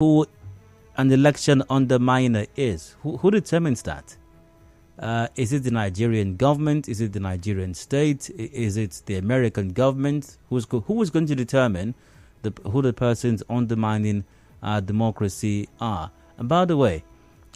who an election underminer is? Who determines that? Is it the Nigerian government? Is it the Nigerian state? Is it the American government? Who is going to determine who the persons undermining democracy are? And by the way,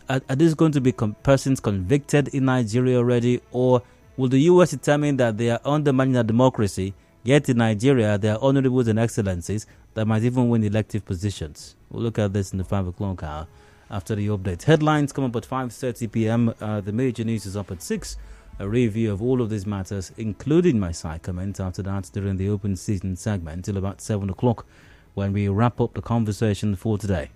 are these going to be persons convicted in Nigeria already, or will the U.S. determine that they are undermining our democracy, yet in Nigeria they are honorables and excellencies that might even win elective positions? We'll look at this in the 5 o'clock hour after the update. Headlines come up at 5:30 p.m. The major news is up at 6. A review of all of these matters, including my side comment after that during the open season segment till about 7 o'clock when we wrap up the conversation for today.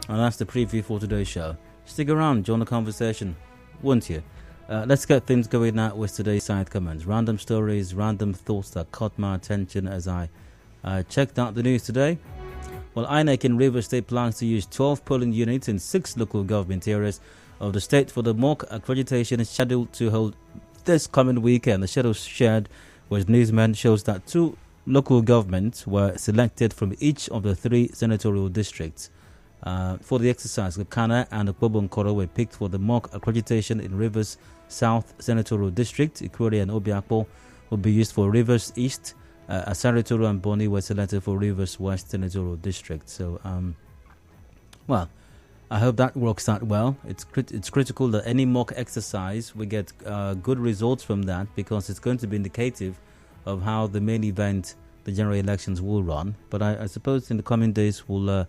And that's the preview for today's show. Stick around, join the conversation, won't you? Let's get things going now with today's side comments. Random stories, random thoughts that caught my attention as I checked out the news today. Well, INEC in Rivers State plans to use 12 polling units in 6 local government areas of the state for the mock accreditation is scheduled to hold this coming weekend. The schedule shared with newsmen shows that 2 local governments were selected from each of the 3 senatorial districts. For the exercise, Gakana and Okpobonkoro were picked for the mock accreditation in Rivers South Senatorial District. Ikwere and Obiakpo will be used for Rivers East. Asarotoro and Boni were selected for Rivers West Senatorial District. So, well, I hope that works out well. It's critical that any mock exercise we get good results from that, because it's going to be indicative of how the main event, the general elections, will run. But I suppose in the coming days we'll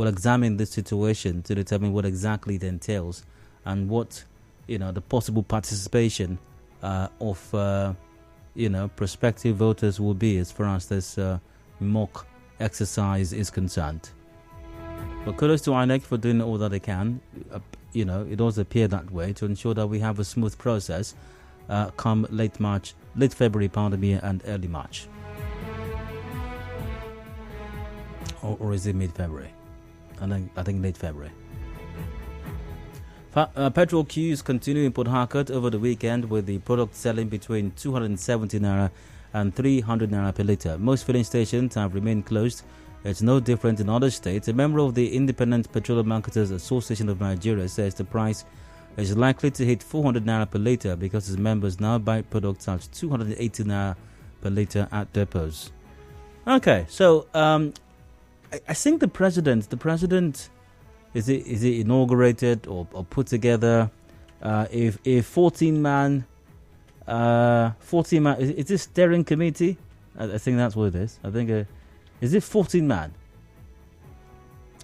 examine this situation to determine what exactly it entails and what, the possible participation of prospective voters will be as far as this mock exercise is concerned. But kudos to INEC for doing all that they can. It does appear that way to ensure that we have a smooth process come late February, and early March. Or is it mid-February? I think late February. Petrol queues continue in Port Harcourt over the weekend, with the product selling between 270 naira and 300 naira per litre. Most filling stations have remained closed. It's no different in other states. A member of the Independent Petroleum Marketers Association of Nigeria says the price is likely to hit 400 naira per litre because its members now buy products at 280 naira per litre at depots. Okay, so I think the president is it inaugurated or put together a 14-man is this steering committee? I think that's what it is. I think is it 14-man?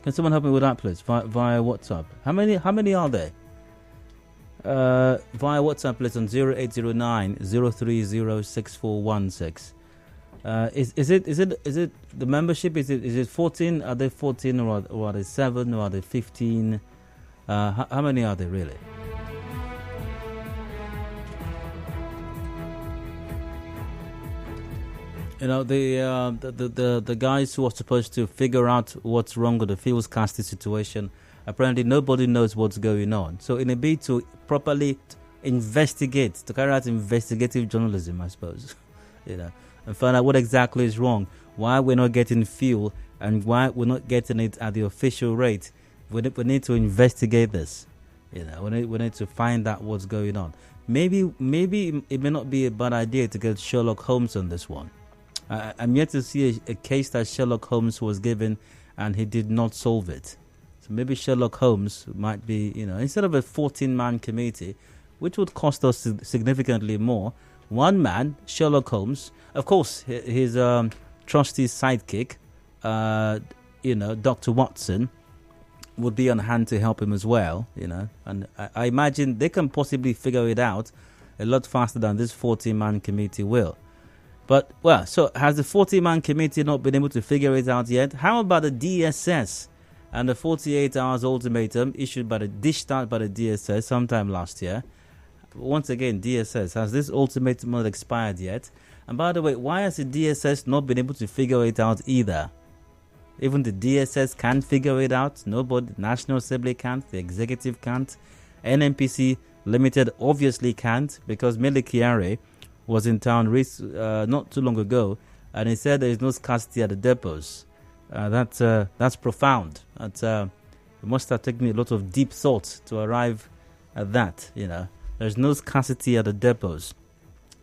Can someone help me with that, please? Via WhatsApp. How many are there? Via WhatsApp, please, on 0809 030 6416. Is it the membership? Is it 14? Are they 14 or are they 7 or are they 15? How many are there really? The guys who are supposed to figure out what's wrong with the fuel scarcity situation, apparently nobody knows what's going on. So in a bid to properly investigate, to carry out investigative journalism, I suppose, and find out what exactly is wrong, why we're not getting fuel, and why we're not getting it at the official rate. We need to investigate this. We need to find out what's going on. Maybe it may not be a bad idea to get Sherlock Holmes on this one. I'm yet to see a case that Sherlock Holmes was given and he did not solve it. So maybe Sherlock Holmes might be, instead of a 14-man committee, which would cost us significantly more, one man, Sherlock Holmes, of course, his trusty sidekick, Dr. Watson, would be on hand to help him as well, and I imagine they can possibly figure it out a lot faster than this 14-man committee will. But, so has the 40-man committee not been able to figure it out yet? How about the DSS and the 48 hours ultimatum dished out by the DSS sometime last year? Once again, DSS, has this ultimatum not expired yet? And by the way, why has the DSS not been able to figure it out either? Even the DSS can't figure it out. Nobody, National Assembly can't, the executive can't, NNPC Limited obviously can't, because Mele Kyari was in town not too long ago, and he said there is no scarcity at the depots. That's profound. It must have taken a lot of deep thought to arrive at that. There's no scarcity at the depots,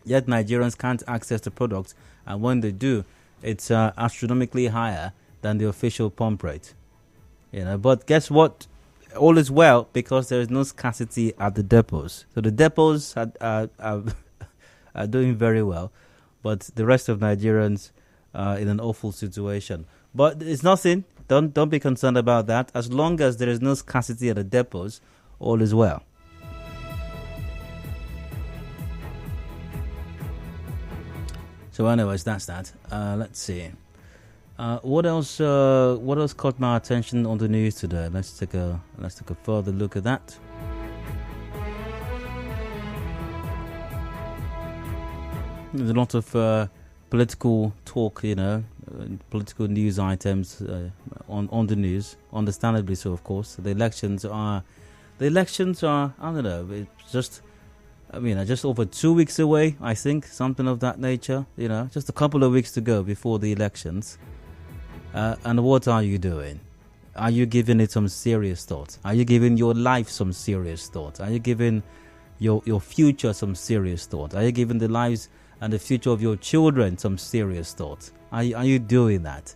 yet Nigerians can't access the product, and when they do, it's astronomically higher than the official pump rate. But guess what? All is well because there is no scarcity at the depots. So the depots are doing very well, but the rest of Nigerians are in an awful situation. But it's nothing. Don't be concerned about that. As long as there is no scarcity at the depots, all is well. So, anyways, that's that. Let's see. What else caught my attention on the news today? Let's take a further look at that. There's a lot of political talk, political news items on the news. Understandably so, of course. The elections are. I don't know. It's just over 2 weeks away. I think something of that nature. Just a couple of weeks to go before the elections. And what are you doing? Are you giving it some serious thought? Are you giving your life some serious thought? Are you giving your future some serious thought? Are you giving the lives and the future of your children some serious thought? Are you doing that?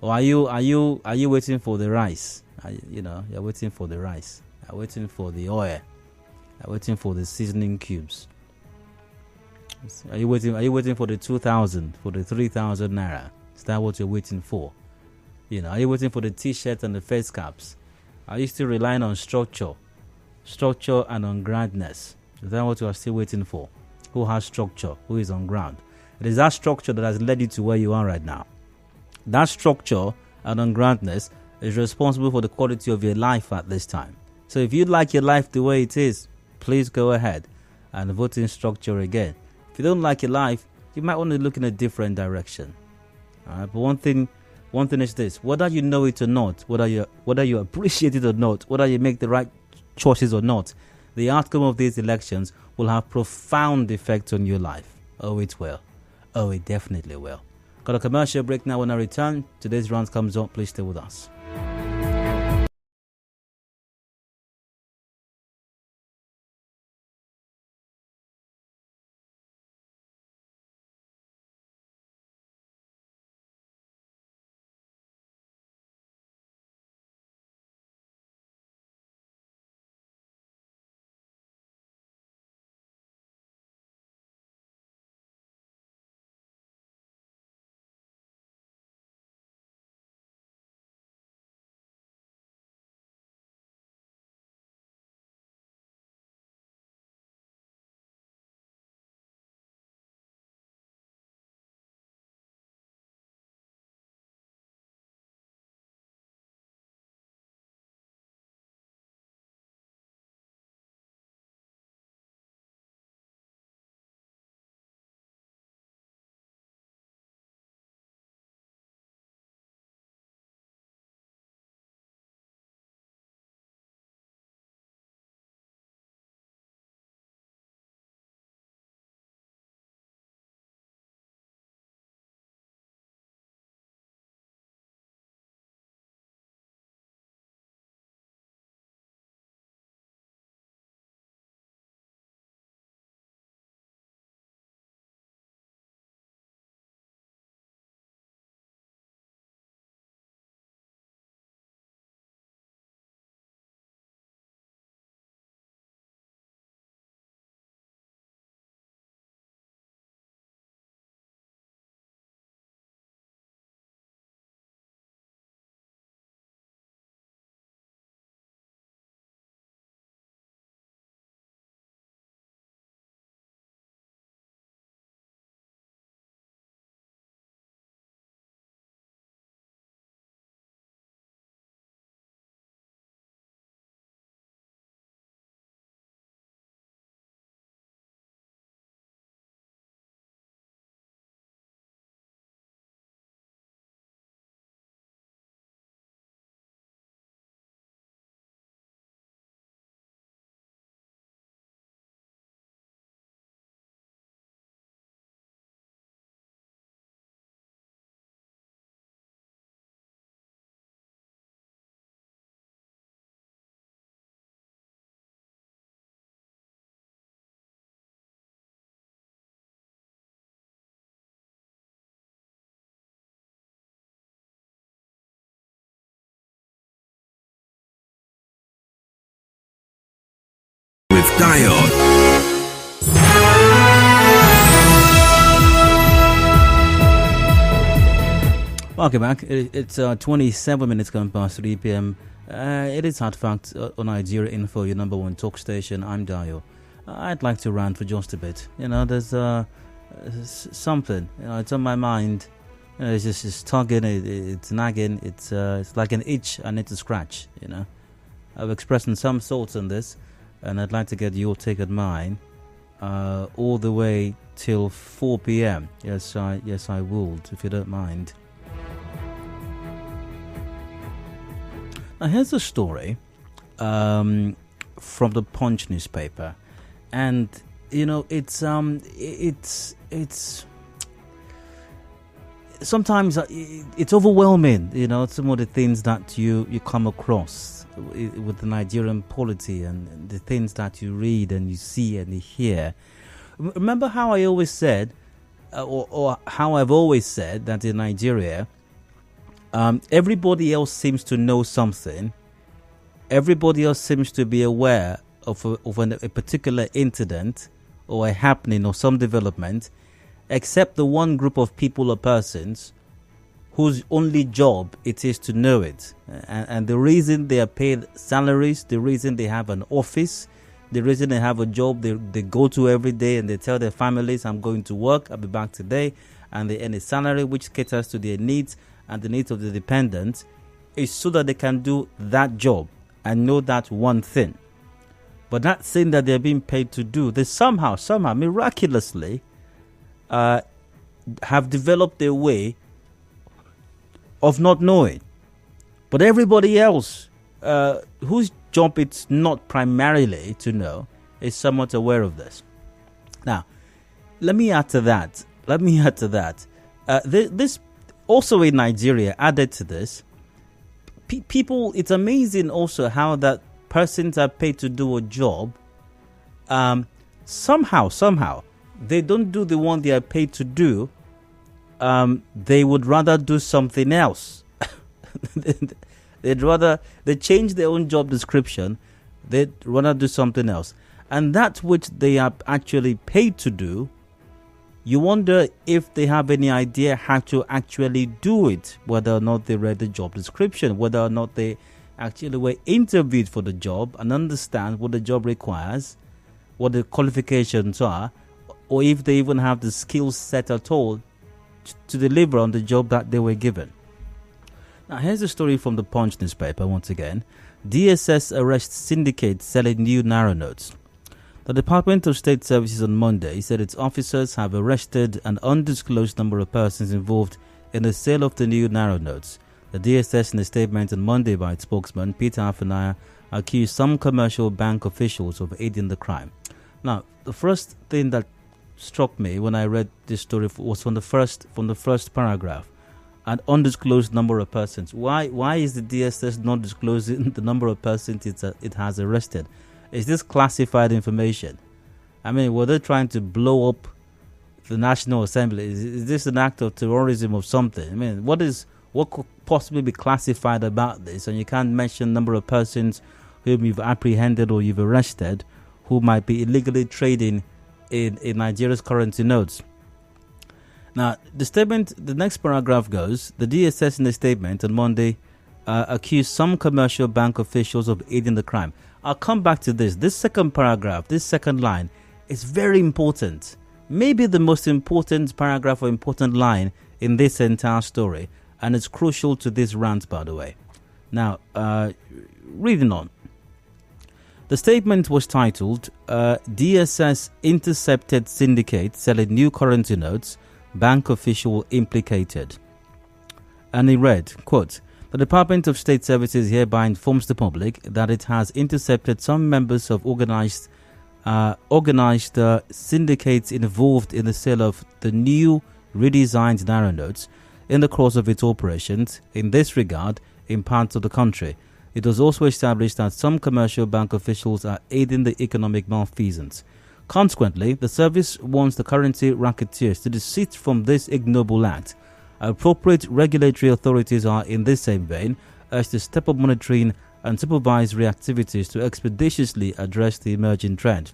Or are you waiting for the rice? You're waiting for the rice. You're waiting for the oil. You're waiting for the seasoning cubes. Are you waiting for the 2,000, for the 3,000 naira? Is that what you're waiting for? Are you waiting for the t-shirts and the face caps? Are you still relying on structure and on grandness? Is that what you are still waiting for? Who has structure? Who is on ground? It is that structure that has led you to where you are right now. That structure and on groundness is responsible for the quality of your life at this time. So if you like your life the way it is, please go ahead and vote in structure again. If you don't like your life, you might want to look in a different direction. But one thing is this: whether you know it or not, whether you appreciate it or not, whether you make the right choices or not, the outcome of these elections will have profound effect on your life. Oh, it will. Oh, it definitely will. Got a commercial break now. When I return, today's round comes up. Please stay with us. Live Diode. Welcome back. It's 27 minutes gone past 3 p.m. It is Hard Fact on Nigeria Info, your number one talk station. I'm Dio. I'd like to rant for just a bit. There's something. It's on my mind. It's just tugging. It's nagging. It's like an itch I need to scratch. I've expressed some thoughts on this, and I'd like to get your take on mine. All the way till 4 p.m. Yes, I would, if you don't mind. Now, here's a story from the Punch newspaper, and it's sometimes it's overwhelming. Some of the things that you come across with the Nigerian polity and the things that you read and you see and you hear. Remember how I always said, or how I've always said, that in Nigeria, everybody else seems to know something. Everybody else seems to be aware of a particular incident or a happening or some development, except the one group of people or persons whose only job it is to know it. And the reason they are paid salaries, the reason they have an office, the reason they have a job they go to every day, and they tell their families, I'm going to work, I'll be back today, and they earn a salary which caters to their needs and the needs of the dependents, is so that they can do that job and know that one thing. But that thing that they're being paid to do, they somehow, miraculously have developed a way of not knowing. But everybody else whose job it's not primarily to know is somewhat aware of this. Now, let me add to that. This also in Nigeria, added to this, people, it's amazing also how that persons are paid to do a job. Somehow, they don't do the one they are paid to do. They would rather do something else. They change their own job description. They'd rather do something else. And that which they are actually paid to do, you wonder if they have any idea how to actually do it, whether or not they read the job description, whether or not they actually were interviewed for the job and understand what the job requires, what the qualifications are, or if they even have the skill set at all to deliver on the job that they were given. Now, here's a story from the Punch newspaper once again. DSS arrests syndicates selling new naira notes. The Department of State Services on Monday said its officers have arrested an undisclosed number of persons involved in the sale of the new naira notes. The DSS, in a statement on Monday by its spokesman, Peter Afanaya, accused some commercial bank officials of aiding the crime. Now, the first thing that struck me when I read this story was from the first paragraph. An undisclosed number of persons. Why is the DSS not disclosing the number of persons it has arrested? Is this classified information? I mean, were they trying to blow up the National Assembly? Is this an act of terrorism or something? I mean, what could possibly be classified about this? And you can't mention the number of persons whom you've apprehended or you've arrested who might be illegally trading in Nigeria's currency notes. Now, the next paragraph goes, the DSS in a statement on Monday accused some commercial bank officials of aiding the crime. I'll come back to this. This second paragraph, this second line is very important. Maybe the most important paragraph or important line in this entire story. And it's crucial to this rant, by the way. Now, reading on. The statement was titled, DSS intercepted syndicate selling new currency notes, bank official implicated. And it read, quote, the Department of State Services hereby informs the public that it has intercepted some members of organized syndicates involved in the sale of the new redesigned naira notes in the course of its operations in this regard in parts of the country. It was also established that some commercial bank officials are aiding the economic malfeasance. Consequently, the service warns the currency racketeers to desist from this ignoble act. Appropriate regulatory authorities are, in this same vein, urged to step up monitoring and supervisory activities to expeditiously address the emerging trend.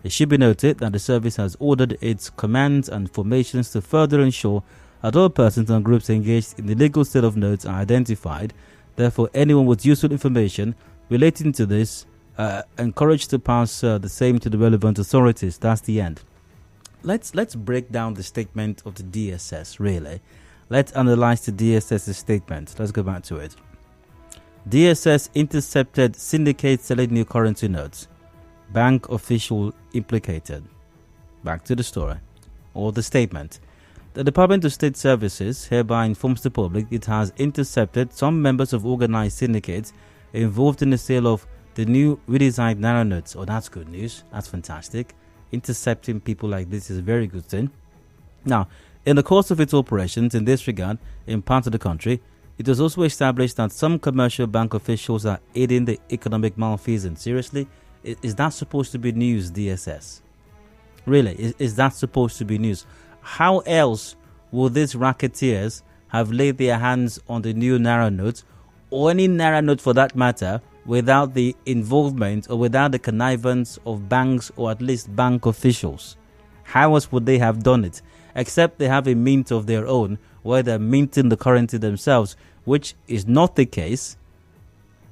It should be noted that the service has ordered its commands and formations to further ensure that all persons and groups engaged in the legal sale of notes are identified. Therefore, anyone with useful information relating to this encouraged to pass the same to the relevant authorities. That's the end. Let's break down the statement of the DSS, really. Let's analyze the DSS's statement. Let's go back to it. DSS intercepted syndicates selling new currency notes. Bank official implicated. Back to the story, or the statement. The Department of State Services hereby informs the public it has intercepted some members of organized syndicates involved in the sale of the new redesigned naira notes. Oh, that's good news. That's fantastic. Intercepting people like this is a very good thing. Now, in the course of its operations in this regard, in parts of the country, it was also established that some commercial bank officials are aiding the economic malfeasance. Seriously? Is that supposed to be news, DSS? Really? Is that supposed to be news? How else will these racketeers have laid their hands on the new naira notes, or any naira note for that matter, without the involvement or without the connivance of banks or at least bank officials? How else would they have done it? Except they have a mint of their own where they're minting the currency themselves, which is not the case,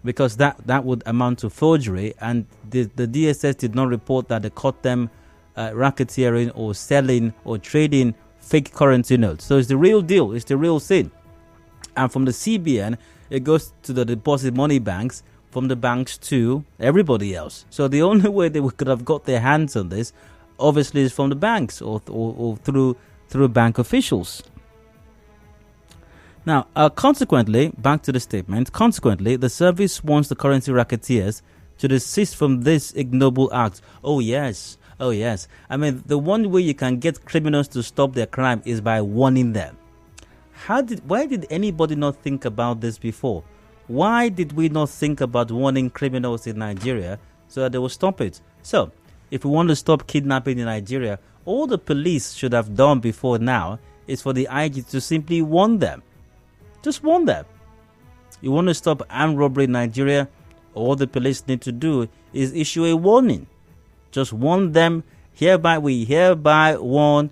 because that would amount to forgery, and the DSS did not report that they caught them racketeering or selling or trading fake currency notes. So it's the real deal. It's the real thing. And from the CBN, it goes to the deposit money banks, from the banks to everybody else. So the only way they could have got their hands on this, obviously, is from the banks or through bank officials. Now, consequently, back to the statement, consequently, the service wants the currency racketeers to desist from this ignoble act. Oh, yes. I mean, the one way you can get criminals to stop their crime is by warning them. Why did anybody not think about this before? Why did we not think about warning criminals in Nigeria so that they will stop it? So, if we want to stop kidnapping in Nigeria, all the police should have done before now is for the IG to simply warn them. Just warn them. You want to stop armed robbery in Nigeria, all the police need to do is issue a warning. Just warn them. We hereby warn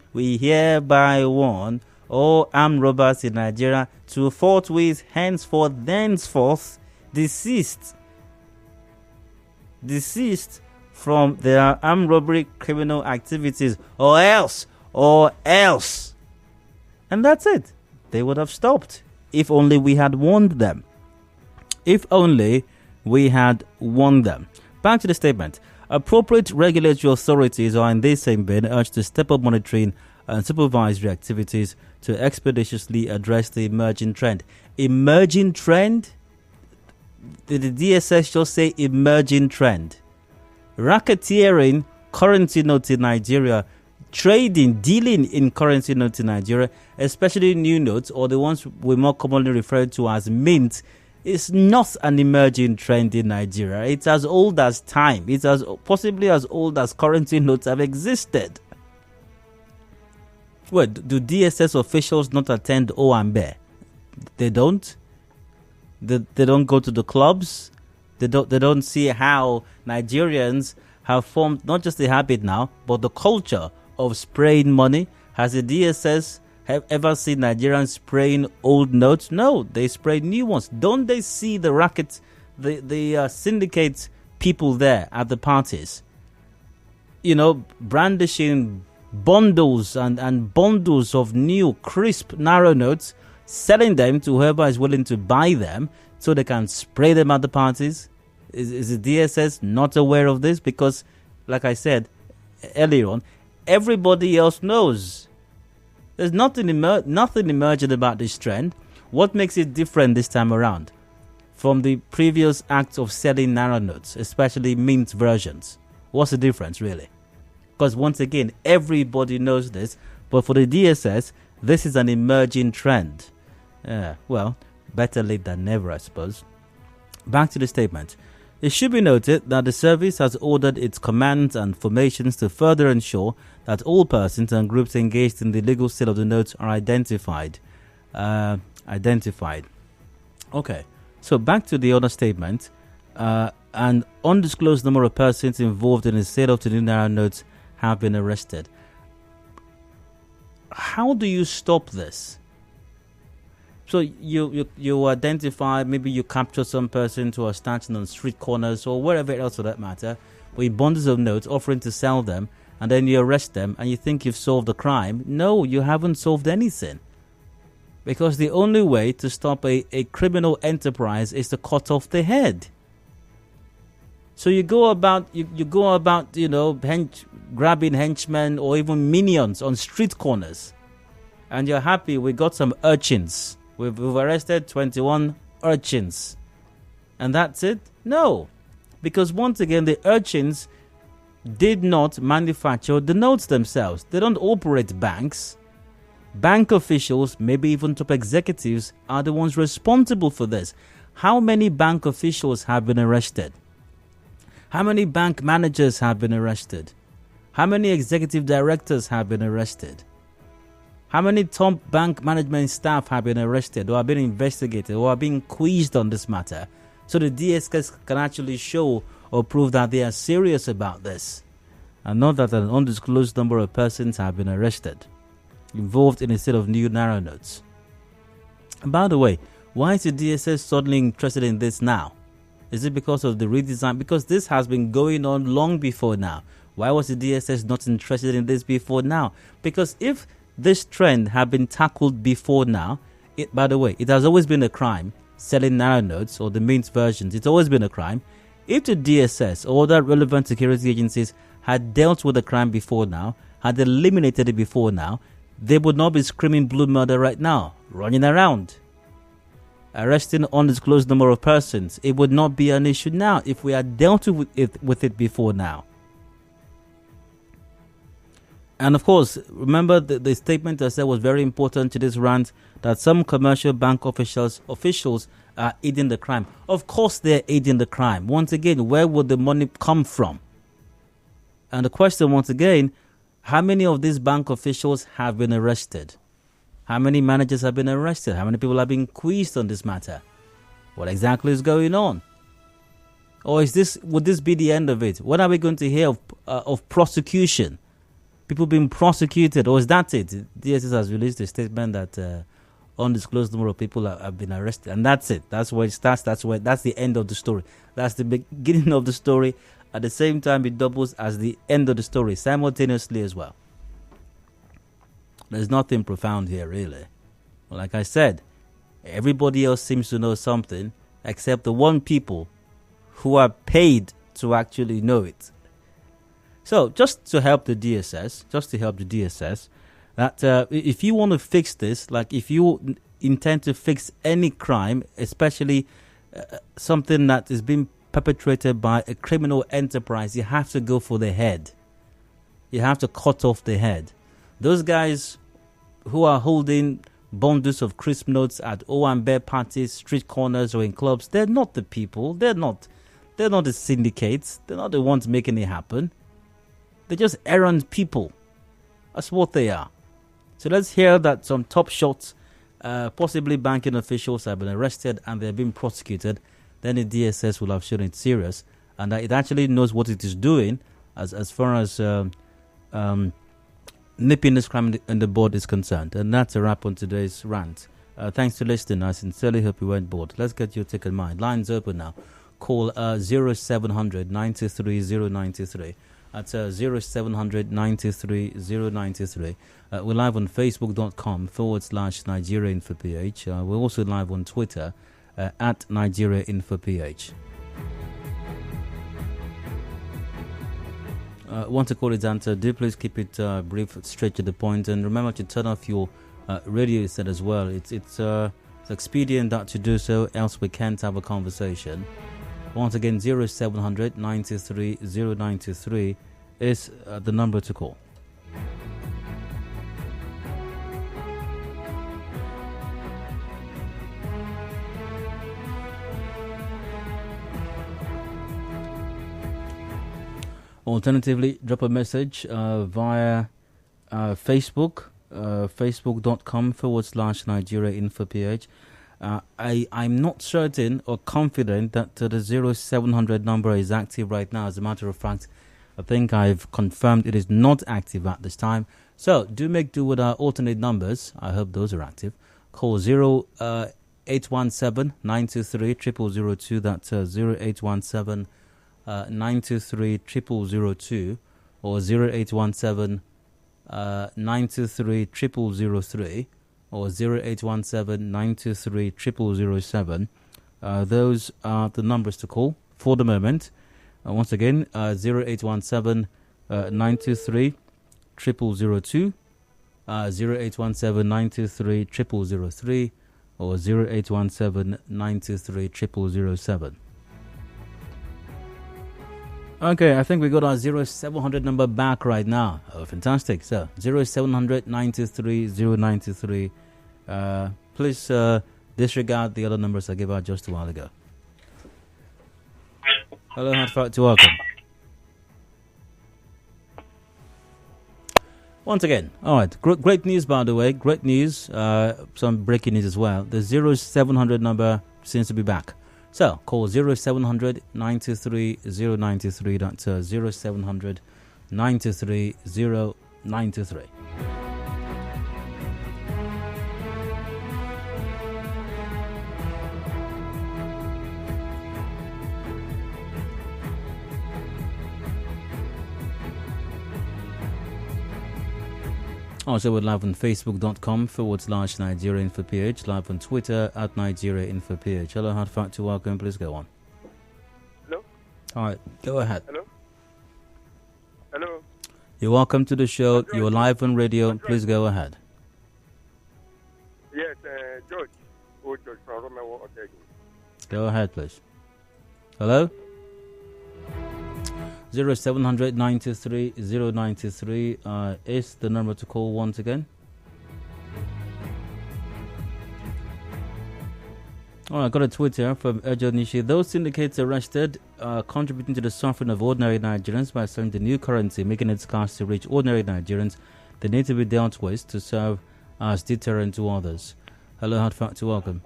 all armed robbers in Nigeria to forthwith, thenceforth, desist from their armed robbery criminal activities, or else. And that's it. They would have stopped if only we had warned them. Back to the statement. Appropriate regulatory authorities are in this same vein urged to step up monitoring and supervisory activities to expeditiously address the emerging trend. Emerging trend? Did the DSS just say emerging trend? Racketeering currency notes in Nigeria, dealing in currency notes in Nigeria, especially new notes or the ones we more commonly refer to as mint, is not an emerging trend in Nigeria. It's as old as time. It's possibly as old as currency notes have existed. Well, do DSS officials not attend Owambe? They don't. They don't go to the clubs. They don't see how Nigerians have formed not just the habit now, but the culture of spraying money. Has the DSS have ever seen Nigerians spraying old notes? No, they spray new ones. Don't they see the rackets, the syndicate people there at the parties? Brandishing bundles and bundles of new crisp naira notes, selling them to whoever is willing to buy them so they can spray them at the parties. Is the DSS not aware of this? Because, like I said earlier on, everybody else knows. There's nothing emergent about this trend. What makes it different this time around from the previous acts of selling naira notes, especially mint versions? What's the difference, really? Because once again, everybody knows this, but for the DSS, this is an emerging trend. Well, better late than never, I suppose. Back to the statement. It should be noted that the service has ordered its commands and formations to further ensure that all persons and groups engaged in the legal sale of the notes are identified. Okay, so back to the other statement. An undisclosed number of persons involved in the sale of the new naira notes have been arrested. How do you stop this? So you identify, maybe you capture some persons who are standing on street corners or wherever else for that matter, with bundles of notes offering to sell them, and then you arrest them and you think you've solved the crime. No, you haven't solved anything. Because the only way to stop a criminal enterprise is to cut off the head. So you go about, grabbing henchmen or even minions on street corners, and you're happy we got some urchins. We've arrested 21 urchins. And that's it? No. Because once again, the urchins did not manufacture the notes themselves. They don't operate banks. Bank officials, maybe even top executives, are the ones responsible for this. How many bank officials have been arrested? How many bank managers have been arrested? How many executive directors have been arrested? How many top bank management staff have been arrested or have been investigated or are being quizzed on this matter, so the DSS can actually show or prove that they are serious about this, and not that an undisclosed number of persons have been arrested involved in a sale of new naira notes? And by the way, why is the DSS suddenly interested in this now? Is it because of the redesign? Because this has been going on long before now. Why was the DSS not interested in this before now? Because if this trend had been tackled before now, by the way, it has always been a crime, selling naira notes or the mint versions. It's always been a crime. If the DSS or other relevant security agencies had dealt with the crime before now, had eliminated it before now, they would not be screaming blue murder right now, running around, arresting an undisclosed number of persons. It would not be an issue now if we had dealt with it before now. And of course, remember the statement I said was very important to this rant, that some commercial bank officials are aiding the crime. Of course they're aiding the crime. Once again, where would the money come from? And the question once again, how many of these bank officials have been arrested? How many managers have been arrested? How many people have been quizzed on this matter? What exactly is going on? Or would this be the end of it? When are we going to hear of prosecution? People being prosecuted, or is that it? DSS has released a statement that undisclosed number of people have been arrested, and that's it. That's where it starts. That's the end of the story. That's the beginning of the story. At the same time, it doubles as the end of the story simultaneously as well. There's nothing profound here, really. Well, like I said, everybody else seems to know something except the one people who are paid to actually know it. So, just to help the DSS, that if you want to fix this, like if you intend to fix any crime, especially something that is being perpetrated by a criminal enterprise, you have to go for the head. You have to cut off the head. Those guys who are holding bundles of crisp notes at Owambe parties, street corners, or in clubs, they're not the people. They're not the syndicates. They're not the ones making it happen. They're just errand people. That's what they are. So let's hear that some top shots, possibly banking officials, have been arrested and they're being prosecuted. Then the DSS will have shown it's serious and that it actually knows what it is doing as far as nipping this crime in the bud is concerned. And that's a wrap on today's rant. Thanks for listening. I sincerely hope you weren't bored. Let's get your take in mind. Lines open now. Call 0700 93 093. That's 0700 93 093. We're live on facebook.com/Nigeria InfoPH. We're also live on Twitter at Nigeria InfoPH. Want to call it answer? Do please keep it brief, straight to the point, and remember to turn off your radio set as well. It's expedient that to do so, else we can't have a conversation. Once again, 0700 93 093 is the number to call. Alternatively, drop a message via Facebook, facebook.com/Nigeria InfoPH. I'm not certain or confident that the 0700 number is active right now. As a matter of fact, I think I've confirmed it is not active at this time. So do make do with our alternate numbers. I hope those are active. Call 0817 923 0002. That's 0817 923 0002 or 0817 923 0003 or 0817 923 0007. Those are the numbers to call for the moment. Once again, 0817 923 0002, 0817 923 0003 or 0817 923 0007. Okay, I think we got our 0700 number back right now. Oh, fantastic. So, 0700 923 093. Please disregard the other numbers I gave out just a while ago. Hello, heartfelt to welcome. Once again, all right, great news, by the way. Great news. Some breaking news as well. The 0700 number seems to be back. So, call 0700 923 093. That's 0700 923 093. Also, we're live on Facebook.com/Nigeria Info PH, live on Twitter @Nigeria Info PH. Hello, hard fact to welcome. Please go on. Hello? All right, go ahead. Hello? Hello? You're welcome to the show. You're live on radio. Please go ahead. Yes, George. Oh, George from Romeo. Go ahead, please. Hello? 0700 923 093 is the number to call once again. All right, got a tweet here from Ejo Nishi. Those syndicates arrested contributing to the suffering of ordinary Nigerians by selling the new currency, making it scarce to reach ordinary Nigerians. They need to be dealt with to serve as deterrent to others. Hello, hard fact to welcome.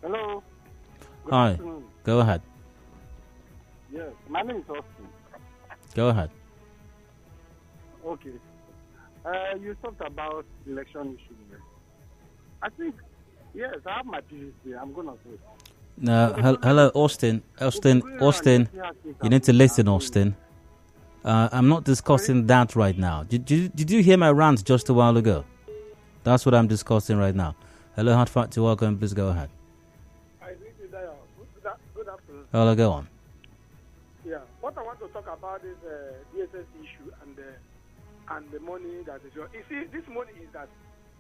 Hello. Good Hi. afternoon. Go ahead. Yes, my name is Austin. Go ahead. Okay. You talked about election issues. I think, yes, I have my PhD. I'm going to vote. Hello, Austin. Austin, you need to listen, Austin. I'm not discussing that right now. Did you hear my rant just a while ago? That's what I'm discussing right now. Hello, hard fact to welcome. Please go ahead. Good afternoon. Hello, go on. Yeah, what I want to talk about is DSS issue and the money that is. You see, this money is that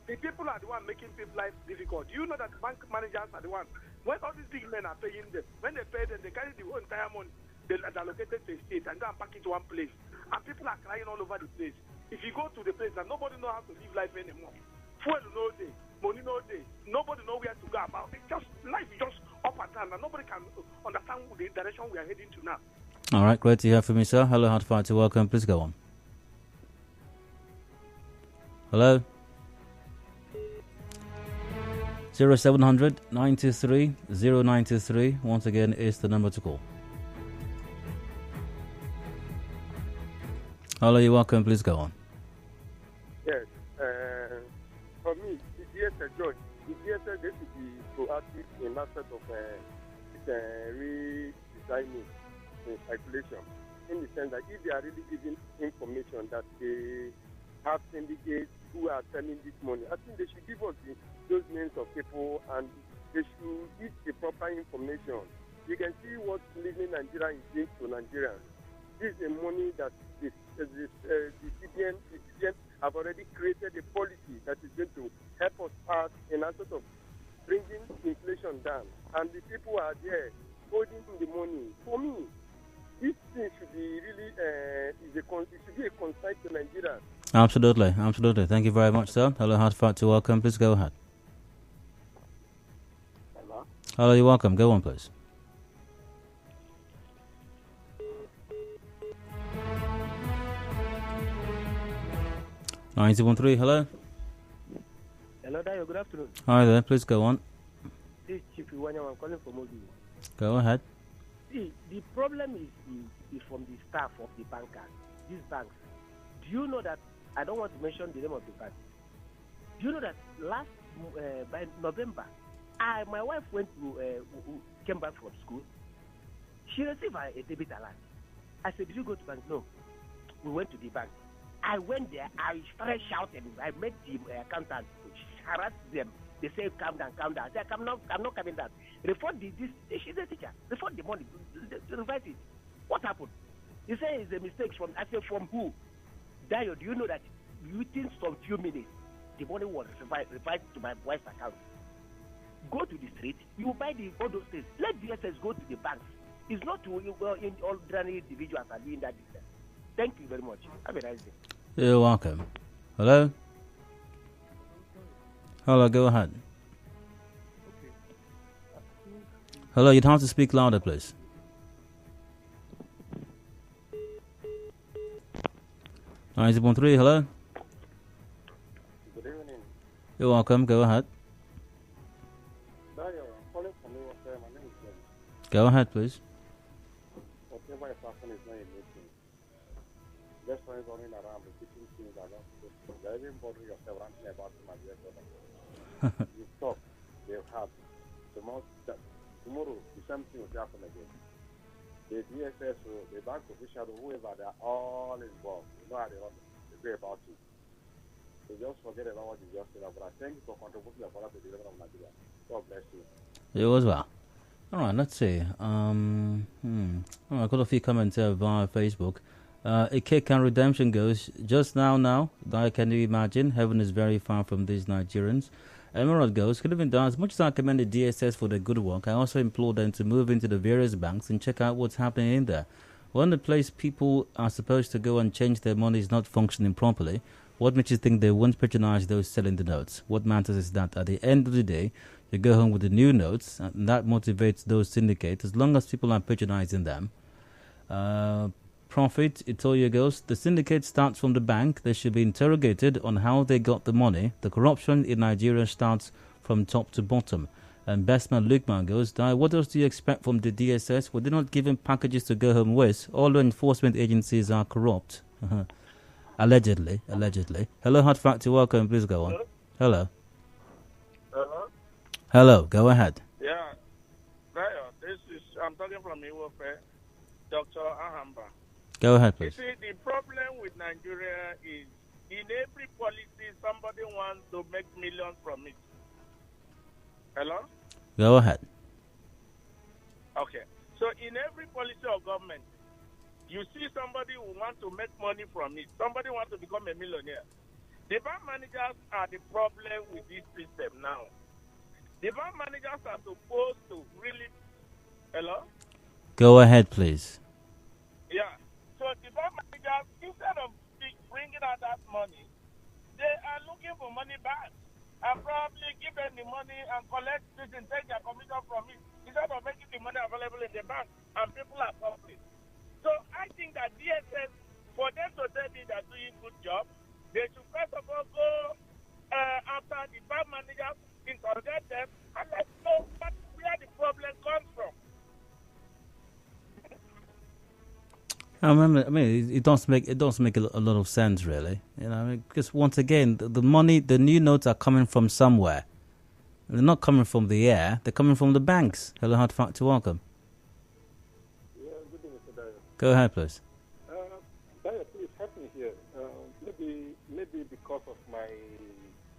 the people are the one making people's life difficult. You know that bank managers are the one. When all these big men are paying them, when they pay them, they carry the whole entire money they allocated to a state and go and pack it to one place. And people are crying all over the place. If you go to the place and nobody knows how to live life anymore, fuel no day, money no day, nobody knows where to go about. It's just life is just up and down, and nobody can understand the direction we are heading to now. All right, great to hear from you, sir. Hello, hard fact to welcome. Please go on. Hello. 0700 923 093. Once again, is the number to call. Hello, you're welcome. Please go on. Yes. For me, the DSS, George, the DSS, they should be proactive in aspect of redesigning the circulation, in the sense that if they are really giving information that they have syndicates who are selling this money, I think they should give us those names of people and they should give the proper information. You can see what living Nigeria is doing to Nigerians. This is a money that the CBN have already created a policy that is going to help us out in a sort of bringing inflation down. And the people are there holding the money. For me, this thing should be really it should be a concern to Nigeria. Absolutely. Thank you very much, sir. Hello, hard fact to welcome. Please go ahead. Hello, you're welcome. Go on, please. Hello. Hello, Dayo. Good afternoon. Hi there. Please go on. This is Chief Iwanya. I'm calling from Ogi. Go ahead. See, the problem is from the staff of the bankers, these banks. Do you know that, I don't want to mention the name of the bank. Do you know that by November, my wife came back from school. She received a debit alert. I said, did you go to bank? No. We went to the bank. I went there. I started shouting. I met the accountant. She harassed them. They say, calm down, calm down. I said, I'm not coming down. Refund she's a teacher. Refund the money. Revise it. What happened? He said it's a mistake from, I said, from who? Dio, do you know that within some few minutes, the money was revised to my wife's account? Go to the street, you buy all those things. Let DSS go to the banks. It's not to ordinary individuals are doing that business. Thank you very much. Have a nice day. You're welcome. Hello? Hello, go ahead. Hello, you'd have to speak louder, please. Nine 0.3, hello? Good evening. You're welcome, go ahead. I'm calling from my name is James. Go ahead, please. Whatever is happening is not a new thing. Just running around repeating things that are not supposed to. You're even bothering yourself ranting about my dear brother. You stop, they've had. Tomorrow, the same thing will happen again. The DSS, the bank official, whoever, they are all involved. You know how they want to agree about it. So just forget about what you just said. But I thank you for contributing your father to the development of Nigeria. God bless you. You as well. All right, let's see. I got a few comments here via Facebook. A kick and redemption goes just now. Can you imagine? Heaven is very far from these Nigerians. Emerald goes, could have been done. As much as I commend the DSS for their good work, I also implore them to move into the various banks and check out what's happening in there. When the place people are supposed to go and change their money is not functioning properly, what makes you think they won't patronize those selling the notes? What matters is that at the end of the day, you go home with the new notes, and that motivates those syndicates as long as people are patronizing them. Profit, Itoya goes, the syndicate starts from the bank. They should be interrogated on how they got the money. The corruption in Nigeria starts from top to bottom. And Bestman Lukman goes, what else do you expect from the DSS? Were they not given packages to go home with? All the enforcement agencies are corrupt. Allegedly. Hello, Hot Factor, welcome. Please go on. Hello. Hello, go ahead. Yeah, I'm talking from Iwofe, Dr. Ahamba. Go ahead, please. You see, the problem with Nigeria is in every policy, somebody wants to make millions from it. Hello? Go ahead. Okay. So in every policy of government, you see somebody who wants to make money from it. Somebody wants to become a millionaire. The bank managers are the problem with this system now. The bank managers are supposed to really... Hello? Go ahead, please. Yeah. So the bank managers, instead of bringing out that money, they are looking for money back and probably give them the money and collect this and take their commission from it instead of making the money available in the bank and people are suffering. So I think that DSS, for them to tell me they're doing a good job, they should first of all go after the bank managers, interrogate them, and let's know where the problem comes from. I mean, it does make a lot of sense, really. You know, because once again, the money, the new notes are coming from somewhere. They're not coming from the air. They're coming from the banks. Hello, Hard Factor, welcome. Yeah, good evening, Mr. Dyer. Go ahead, please. Dyer, please help me here. Maybe because of my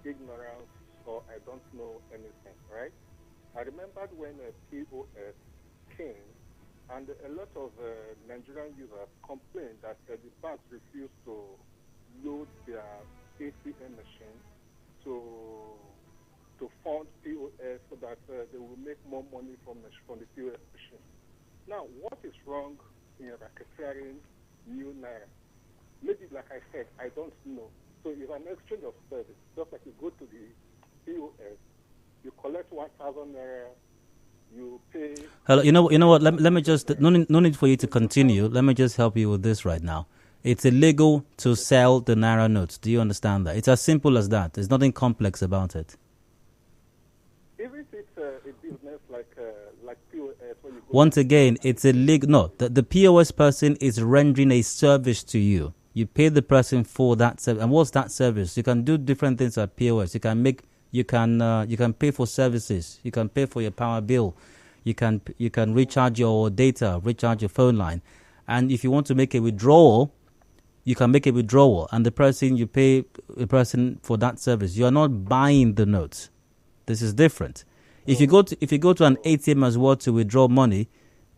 ignorance or I don't know anything, right? I remembered when POS came. And a lot of Nigerian users complained that the banks refused to load their ATM machine to fund POS so that they will make more money from the POS machine. Now, what is wrong in racketeering new naira? Maybe, like I said, I don't know. So it's an exchange of service. Just like you go to the POS, you collect 1,000 naira. You pay. Hello, you know what? Let me just no need for you to continue. Let me just help you with this right now. It's illegal to sell the naira notes. Do you understand that? It's as simple as that. There's nothing complex about it. Even if it's a business like POS where you go. Once again, it's illegal. No, the POS person is rendering a service to you. You pay the person for that service. And what's that service? You can do different things at POS. You can pay for services. You can pay for your power bill. You can recharge your data, recharge your phone line. And if you want to make a withdrawal, you can make a withdrawal. And the person, you pay a person for that service. You are not buying the notes. This is different. If you go to an ATM as well to withdraw money,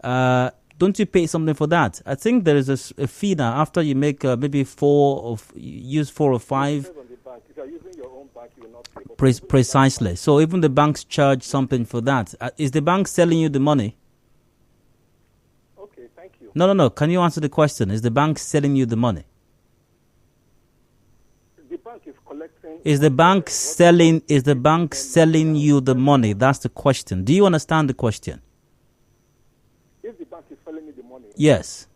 don't you pay something for that? I think there is a fee now after you make maybe use 4 or 5. If you are using your own bank, you will not pay. Precisely. So even the banks charge something for that. Is the bank selling you the money? Okay, thank you. No. Can you answer the question? Is the bank selling you the money? The bank is collecting. Is the bank selling you the money? That's the question. Do you understand the question? If the bank is selling me the money. Yes.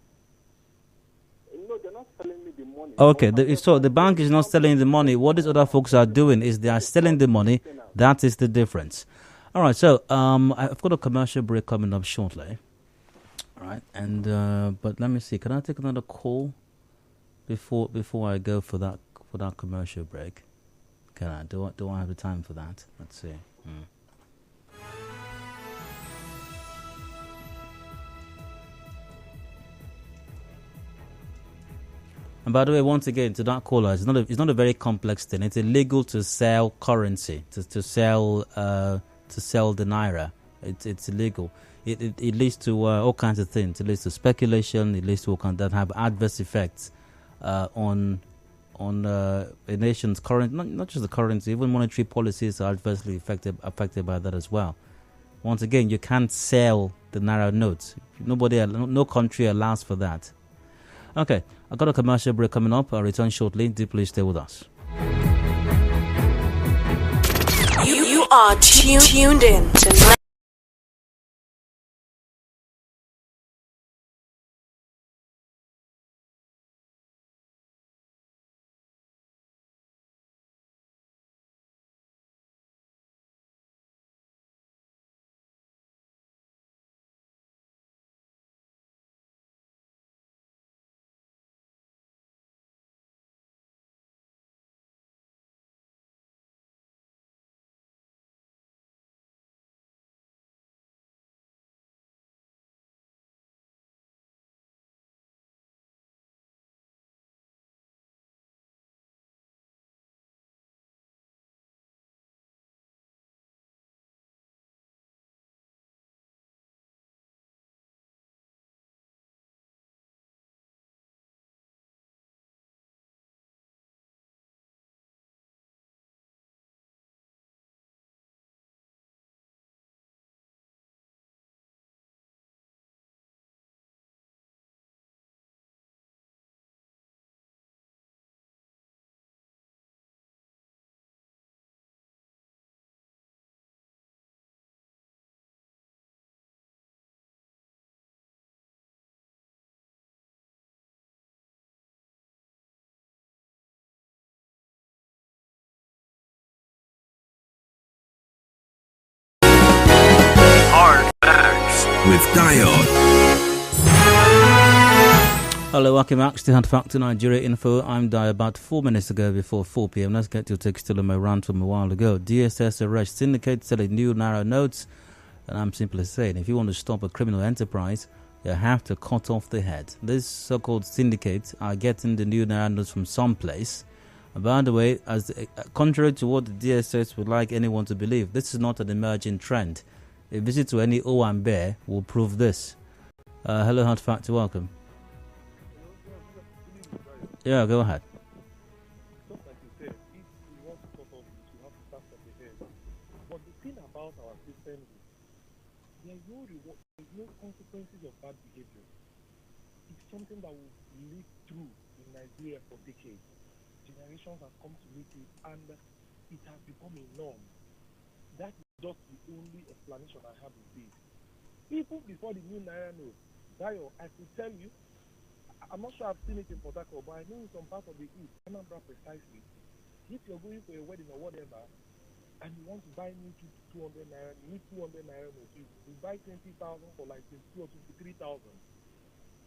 No, they're not selling me the money. Okay, so the bank is not selling the money. What these other folks are doing is they are selling the money. That is the difference. All right, so I've got a commercial break coming up shortly. All right, and but let me see. Can I take another call before I go for that commercial break? Can I? Do I have the time for that? Let's see. And by the way, once again, to that caller, it's not a very complex thing. It's illegal to sell currency, to sell the naira. It's illegal. It leads to all kinds of things. It leads to speculation. It leads to all kinds that have adverse effects on a nation's current, not just the currency, even monetary policies are adversely affected by that as well. Once again, you can't sell the naira notes. No country allows for that. Okay, I've got a commercial break coming up. I'll return shortly. Do please stay with us. You are tuned in to with Dion. Hello, welcome back to Hard Factor Nigeria Info. I'm Dio. About 4 minutes ago before 4 p.m. Let's get to text still on my rant from a while ago. DSS arrest syndicates selling new naira notes. And I'm simply saying, if you want to stop a criminal enterprise, you have to cut off the head. These so-called syndicates are getting the new naira notes from someplace. And by the way, contrary to what the DSS would like anyone to believe, this is not an emerging trend. A visit to any Owambe will prove this. Hello, Hard Factor, welcome. Yeah, go ahead. Just like you said, if we want to cut off this, we have to start from the head. But the thing about our system is there is no reward, there is no consequences of bad behavior. It's something that will live through in Nigeria for decades. Generations have come to meet it, and it has become a norm. That is just the only explanation I have with this. Even before the new naira note, Dayo, I could tell you, I'm not sure I've seen it in Port Harcourt, but I know in some parts of the East, Anambra precisely, if you're going for a wedding or whatever, and you want to buy new 200 naira, you need 200 naira notes. You buy 20,000 for like 22 or 23,000.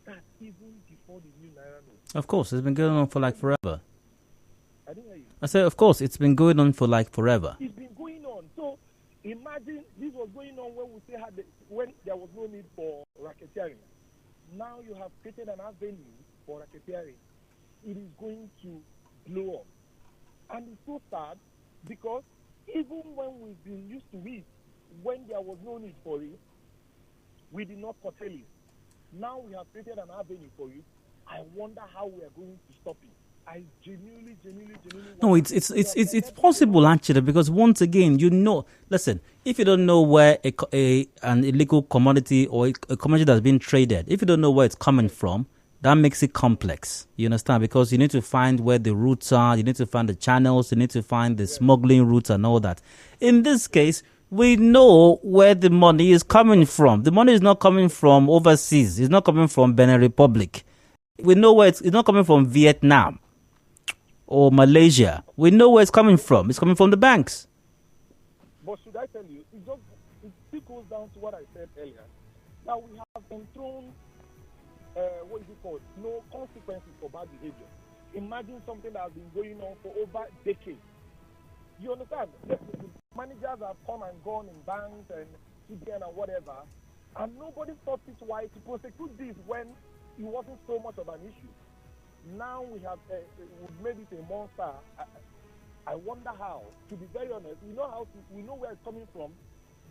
That's even before the new naira note. Of course, it's been going on for like forever. I didn't hear you. I said, of course, it's been going on for like forever. It's been going on. So imagine this was going on when we still had when there was no need for racketeering. Now you have created an avenue for racketeering. It is going to blow up. And it's so sad because even when we've been used to it, when there was no need for it, we did not curtail it. Now we have created an avenue for it. I wonder how we are going to stop it. I genuinely. No, it's possible actually, because once again, listen, if you don't know where an illegal commodity or a commodity that's been traded, if you don't know where it's coming from, that makes it complex. You understand? Because you need to find where the routes are, you need to find the channels, you need to find the smuggling routes and all that. In this case, we know where the money is coming from. The money is not coming from overseas. It's not coming from Benin Republic. We know where it's not coming from Vietnam or Malaysia. We know where it's coming from. It's coming from the banks. But should I tell you, it still goes down to what I said earlier. Now we have enthroned, no consequences for bad behavior. Imagine something that has been going on for over decades. You understand? The managers have come and gone in banks and CBN and whatever, and nobody thought it wise to prosecute this when it wasn't so much of an issue. Now we have we've made it a monster. I wonder how. To be very honest, we know where it's coming from,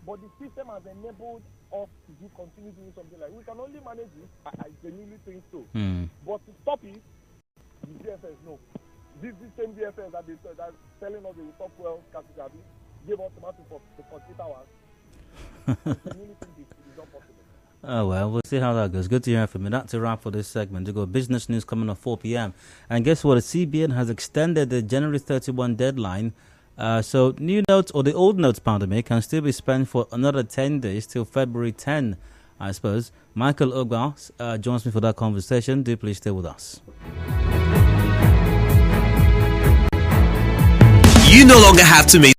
but the system has enabled us to continue doing something like we can only manage it. I genuinely think so. But to stop it, the DSS no. This same DSS that's telling us they will stop well capital gave us tomato for 48 hours. I genuinely think it is not possible. Oh, well, we'll see how that goes. Good to hear from you. That's a wrap for this segment. We got business news coming at 4 p.m. And guess what? The CBN has extended the January 31 deadline. So new notes, or the old notes, pardon me, can still be spent for another 10 days till February 10, I suppose. Michael Ogba joins me for that conversation. Do please stay with us. You no longer have to make